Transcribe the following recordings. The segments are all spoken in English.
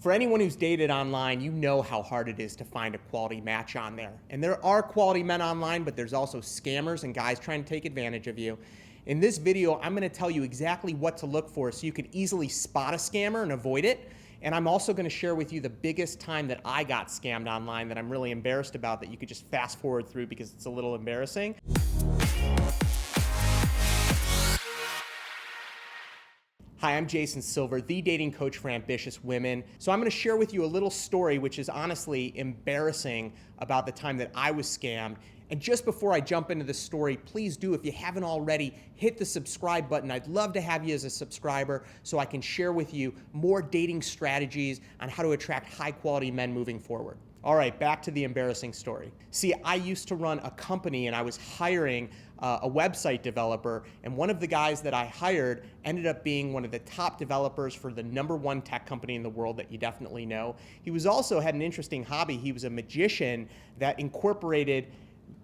For anyone who's dated online, you know how hard it is to find a quality match on there. And there are quality men online, but there's also scammers and guys trying to take advantage of you. In this video, I'm going to tell you exactly what to look for so you can easily spot a scammer and avoid it. And I'm also going to share with you the biggest time that I got scammed online that I'm really embarrassed about, that you could just fast forward through because it's a little embarrassing. Hi, I'm Jason Silver, the dating coach for ambitious women. So I'm going to share with you a little story which is honestly embarrassing about the time that I was scammed. And just before I jump into the story, please do, if you haven't already, hit the subscribe button. I'd love to have you as a subscriber so I can share with you more dating strategies on how to attract high quality men moving forward. All right, back to the embarrassing story. See, I used to run a company and I was hiring a website developer, and one of the guys that I hired ended up being one of the top developers for the #1 tech company in the world that you definitely know. He was also had an interesting hobby. He was a magician that incorporated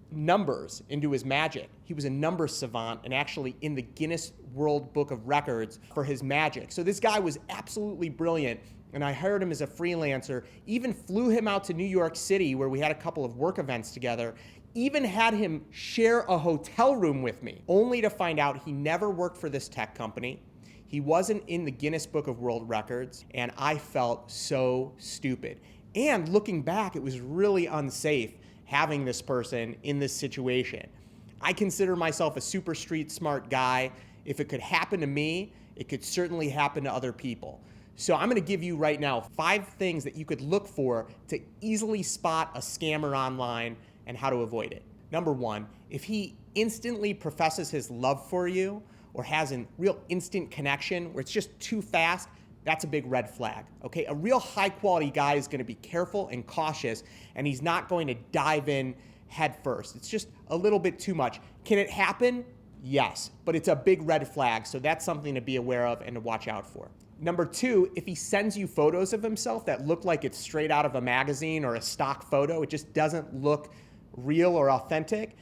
numbers into his magic. He was a number savant and actually in the Guinness World Book of Records for his magic. So this guy was absolutely brilliant, and I hired him as a freelancer, even flew him out to New York City where we had a couple of work events together, even had him share a hotel room with me, only to find out he never worked for this tech company. He wasn't in the Guinness Book of World Records, and I felt so stupid. And looking back, it was really unsafe having this person in this situation. I consider myself a super street smart guy. If it could happen to me, it could certainly happen to other people. So I'm gonna give you right now 5 things that you could look for to easily spot a scammer online and how to avoid it. Number 1, if he instantly professes his love for you or has a real instant connection where it's just too fast, that's a big red flag, okay? A real high quality guy is gonna be careful and cautious, and he's not going to dive in head first. It's just a little bit too much. Can it happen? Yes, but it's a big red flag, so that's something to be aware of and to watch out for. Number 2, if he sends you photos of himself that look like it's straight out of a magazine or a stock photo, it just doesn't look real or authentic,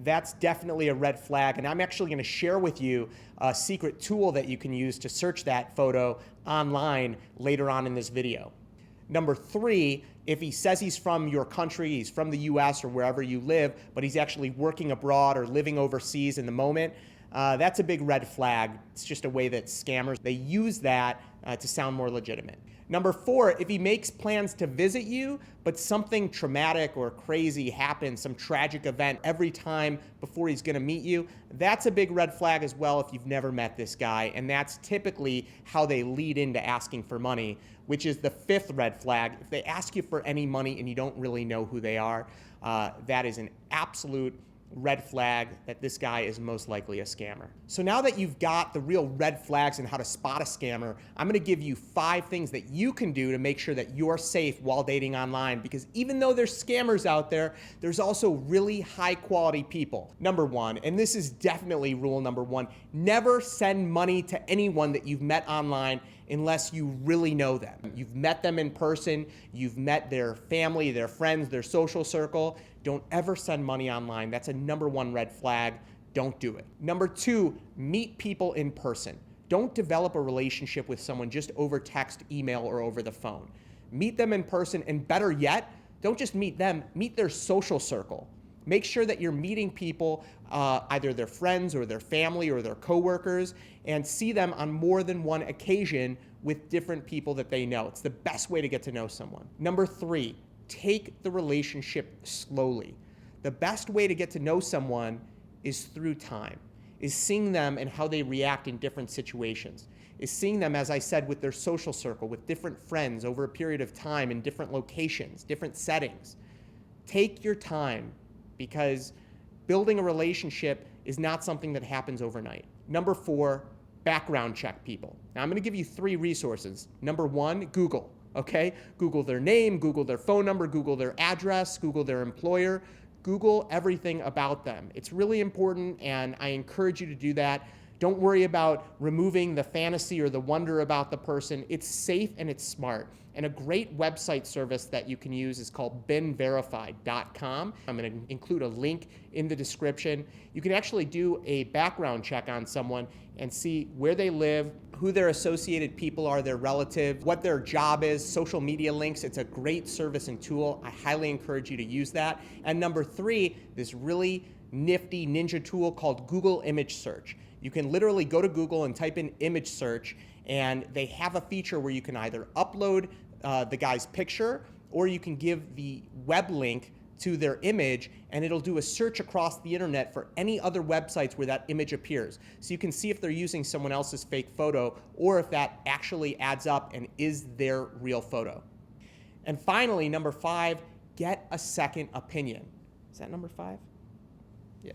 that's definitely a red flag. And I'm actually going to share with you a secret tool that you can use to search that photo online later on in this video. Number 3, if he says he's from your country, he's from the US or wherever you live, but he's actually working abroad or living overseas in the moment, that's a big red flag. It's just a way that scammers, they use that to sound more legitimate. Number 4, if he makes plans to visit you, but something traumatic or crazy happens, some tragic event every time before he's gonna meet you, that's a big red flag as well if you've never met this guy. And that's typically how they lead into asking for money, which is the 5th red flag. If they ask you for any money and you don't really know who they are, that is an absolute red flag that this guy is most likely a scammer. So now that you've got the real red flags and how to spot a scammer, I'm gonna give you 5 things that you can do to make sure that you're safe while dating online, because even though there's scammers out there, there's also really high quality people. Number 1, and this is definitely rule number 1, never send money to anyone that you've met online unless you really know them. You've met them in person, you've met their family, their friends, their social circle. Don't ever send money online. That's a number 1 red flag. Don't do it. Number 2, meet people in person. Don't develop a relationship with someone just over text, email, or over the phone. Meet them in person, and better yet, don't just meet them, meet their social circle. Make sure that you're meeting people, either their friends or their family or their coworkers, and see them on more than one occasion with different people that they know. It's the best way to get to know someone. Number 3, take the relationship slowly. The best way to get to know someone is through time, is seeing them and how they react in different situations, is seeing them, as I said, with their social circle, with different friends over a period of time in different locations, different settings. Take your time, because building a relationship is not something that happens overnight. Number 4, background check people. Now I'm gonna give you 3 resources. Number 1, Google. Okay? Google their name, Google their phone number, Google their address, Google their employer, Google everything about them. It's really important, and I encourage you to do that. Don't worry about removing the fantasy or the wonder about the person. It's safe and it's smart. And a great website service that you can use is called BeenVerified.com. I'm going to include a link in the description. You can actually do a background check on someone and see where they live, who their associated people are, their relatives, what their job is, social media links. It's a great service and tool. I highly encourage you to use that. And number 3, this really nifty ninja tool called Google Image Search. You can literally go to Google and type in image search, and they have a feature where you can either upload the guy's picture, or you can give the web link to their image, and it'll do a search across the internet for any other websites where that image appears. So you can see if they're using someone else's fake photo, or if that actually adds up and is their real photo. And finally, number 5, get a second opinion. Is that number 5? Yeah.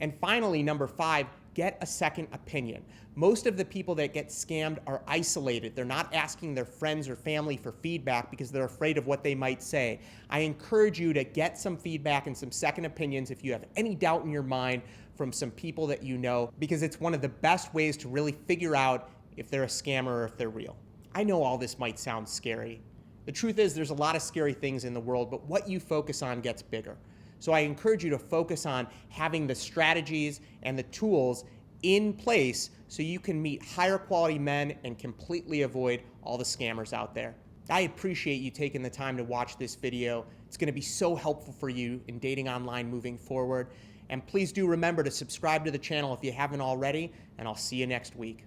And finally, number 5, get a second opinion. Most of the people that get scammed are isolated. They're not asking their friends or family for feedback because they're afraid of what they might say. I encourage you to get some feedback and some second opinions if you have any doubt in your mind from some people that you know, because it's one of the best ways to really figure out if they're a scammer or if they're real. I know all this might sound scary. The truth is there's a lot of scary things in the world, but what you focus on gets bigger. So I encourage you to focus on having the strategies and the tools in place so you can meet higher quality men and completely avoid all the scammers out there. I appreciate you taking the time to watch this video. It's going to be so helpful for you in dating online moving forward. And please do remember to subscribe to the channel if you haven't already, and I'll see you next week.